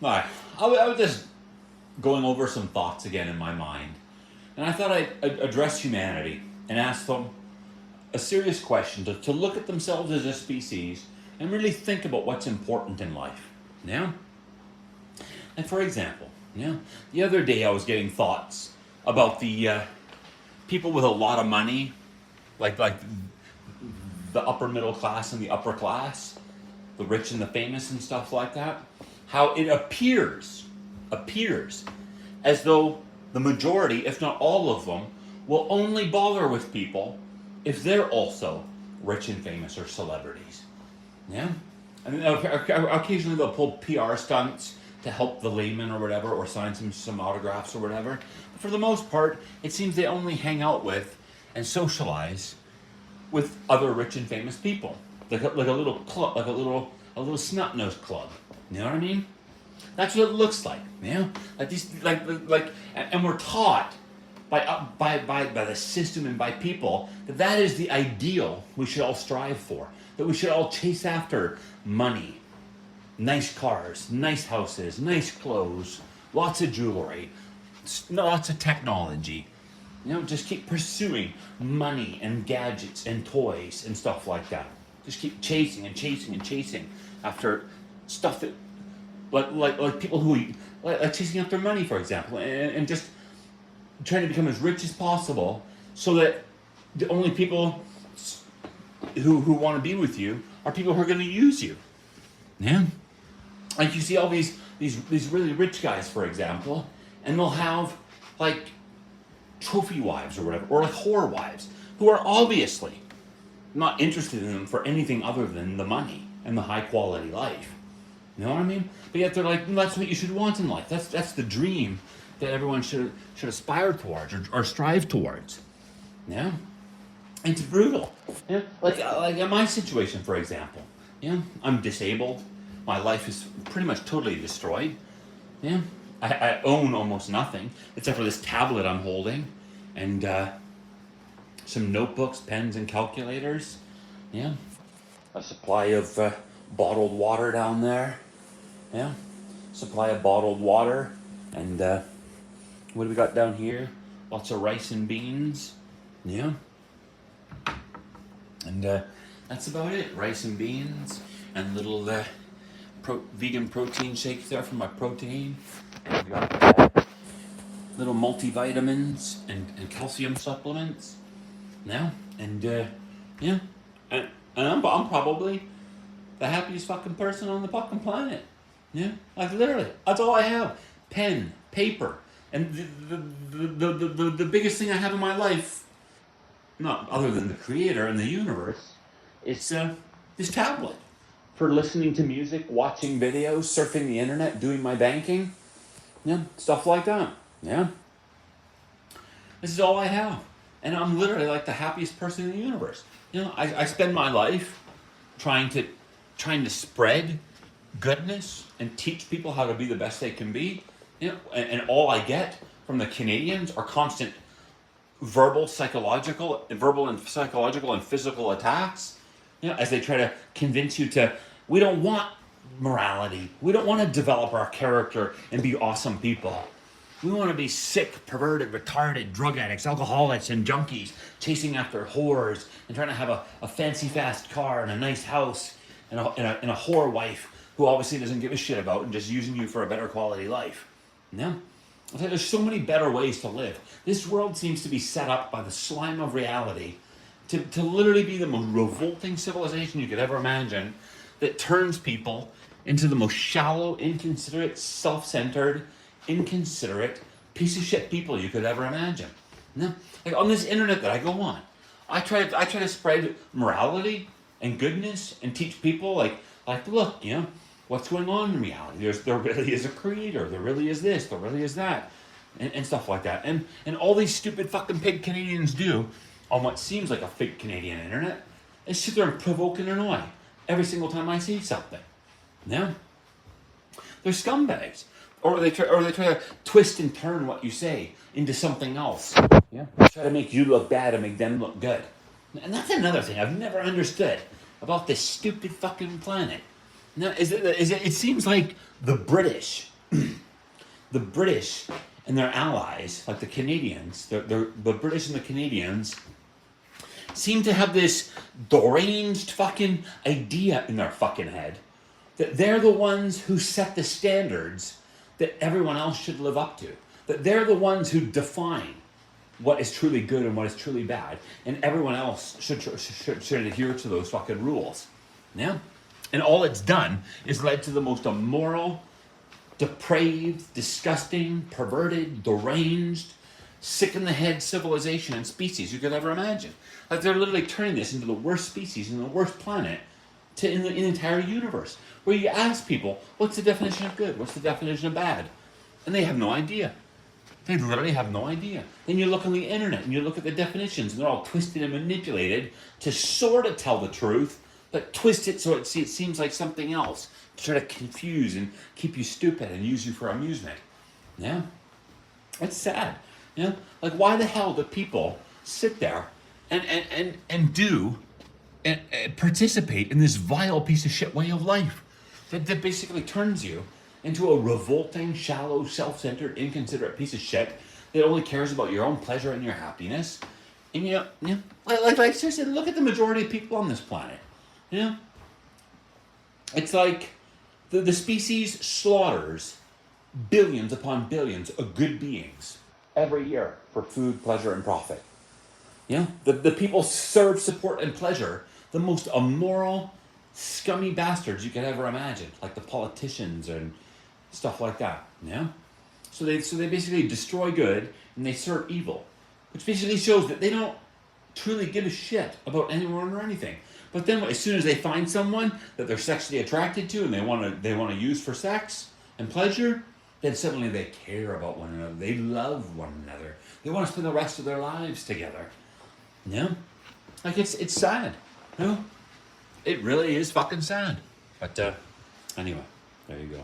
Alright, I was just going over some thoughts again in my mind. And I thought I'd address humanity and ask them a serious question to look at themselves as a species and really think about what's important in life. Yeah? And for example, yeah, the other day I was getting thoughts about the people with a lot of money, like the upper middle class and the upper class, the rich and the famous and stuff like that. How it appears as though the majority, if not all of them, will only bother with people if they're also rich and famous or celebrities. Yeah? I mean, occasionally they'll pull PR stunts to help the layman or whatever, or sign some autographs or whatever. But for the most part, it seems they only hang out with and socialize with other rich and famous people, like a little club, like a little snot nosed club. You know what I mean? That's what it looks like. Yeah, like these, and we're taught by the system and by people that is the ideal we should all strive for. That we should all chase after money, nice cars, nice houses, nice clothes, lots of jewelry, lots of technology. You know, just keep pursuing money and gadgets and toys and stuff like that. Just keep chasing and chasing and chasing after stuff that, like people who, like chasing after money, for example, and just trying to become as rich as possible, so that the only people who want to be with you are people who are going to use you. Yeah, like you see all these really rich guys, for example, and they'll have like trophy wives or whatever, or like whore wives, who are obviously not interested in them for anything other than the money and the high quality life. You know what I mean? But yet they're like, that's what you should want in life. That's the dream that everyone should aspire towards or strive towards. Yeah, it's brutal. Yeah, like in my situation, for example. Yeah, I'm disabled. My life is pretty much totally destroyed. Yeah, I own almost nothing except for this tablet I'm holding, and some notebooks, pens, and calculators. Yeah, a supply of bottled water down there. Yeah, supply of bottled water, and what do we got down here? Lots of rice and beans. Yeah, and that's about it. Rice and beans, and little vegan protein shakes there for my protein. And we got little multivitamins and calcium supplements. Yeah, and yeah, and I'm probably the happiest fucking person on the fucking planet. Yeah, like literally, that's all I have: pen, paper, and the biggest thing I have in my life, not other than the Creator and the universe, is this tablet for listening to music, watching videos, surfing the internet, doing my banking, yeah, stuff like that. Yeah, this is all I have, and I'm literally like the happiest person in the universe. You know, I spend my life trying to spread goodness and teach people how to be the best they can be. You know, and all I get from the Canadians are constant verbal and psychological and physical attacks. You know, as they try to convince you we don't want morality. We don't want to develop our character and be awesome people. We want to be sick, perverted, retarded, drug addicts, alcoholics, and junkies, chasing after whores and trying to have a fancy, fast car and a nice house and a whore wife who obviously doesn't give a shit about and just using you for a better quality life. Yeah? There's so many better ways to live. This world seems to be set up by the slime of reality to literally be the most revolting civilization you could ever imagine, that turns people into the most shallow, inconsiderate, self-centered, inconsiderate piece of shit people you could ever imagine. Yeah? Like on this internet that I go on, I try to spread morality and goodness and teach people like look, you know, what's going on in reality. There really is a creator. There really is this. There really is that, and stuff like that. And all these stupid fucking pig Canadians do on what seems like a fake Canadian internet is sit there and provoke and annoy every single time I see something. Yeah, they're scumbags, or they try to twist and turn what you say into something else. Yeah, try to make you look bad and make them look good. And that's another thing I've never understood about this stupid fucking planet. Now, it seems like the British the British and their allies, like the Canadians, the British and the Canadians, seem to have this deranged fucking idea in their fucking head that they're the ones who set the standards that everyone else should live up to. That they're the ones who define what is truly good and what is truly bad, and everyone else should adhere to those fucking rules. Yeah? And all it's done is led to the most immoral, depraved, disgusting, perverted, deranged, sick in the head civilization and species you could ever imagine. Like they're literally turning this into the worst species and the worst planet in the entire universe. Where you ask people, what's the definition of good? What's the definition of bad? And they have no idea. They literally have no idea. Then you look on the internet and you look at the definitions and they're all twisted and manipulated to sort of tell the truth, but twist it so it seems like something else to try to confuse and keep you stupid and use you for amusement. Yeah? It's sad. You know? Like, why the hell do people sit there and do and participate in this vile piece of shit way of life that basically turns you into a revolting, shallow, self-centered, inconsiderate piece of shit that only cares about your own pleasure and your happiness? And like seriously, look at the majority of people on this planet. You know? It's like the species slaughters billions upon billions of good beings every year for food, pleasure, and profit. Yeah, the people serve, support, and pleasure the most immoral, scummy bastards you could ever imagine, like the politicians and stuff like that. Yeah, so they basically destroy good and they serve evil, which basically shows that they don't truly give a shit about anyone or anything. But then, as soon as they find someone that they're sexually attracted to and they want to use for sex and pleasure, then suddenly they care about one another. They love one another. They want to spend the rest of their lives together. Yeah, like it's sad. You know? It really is fucking sad. But anyway, there you go.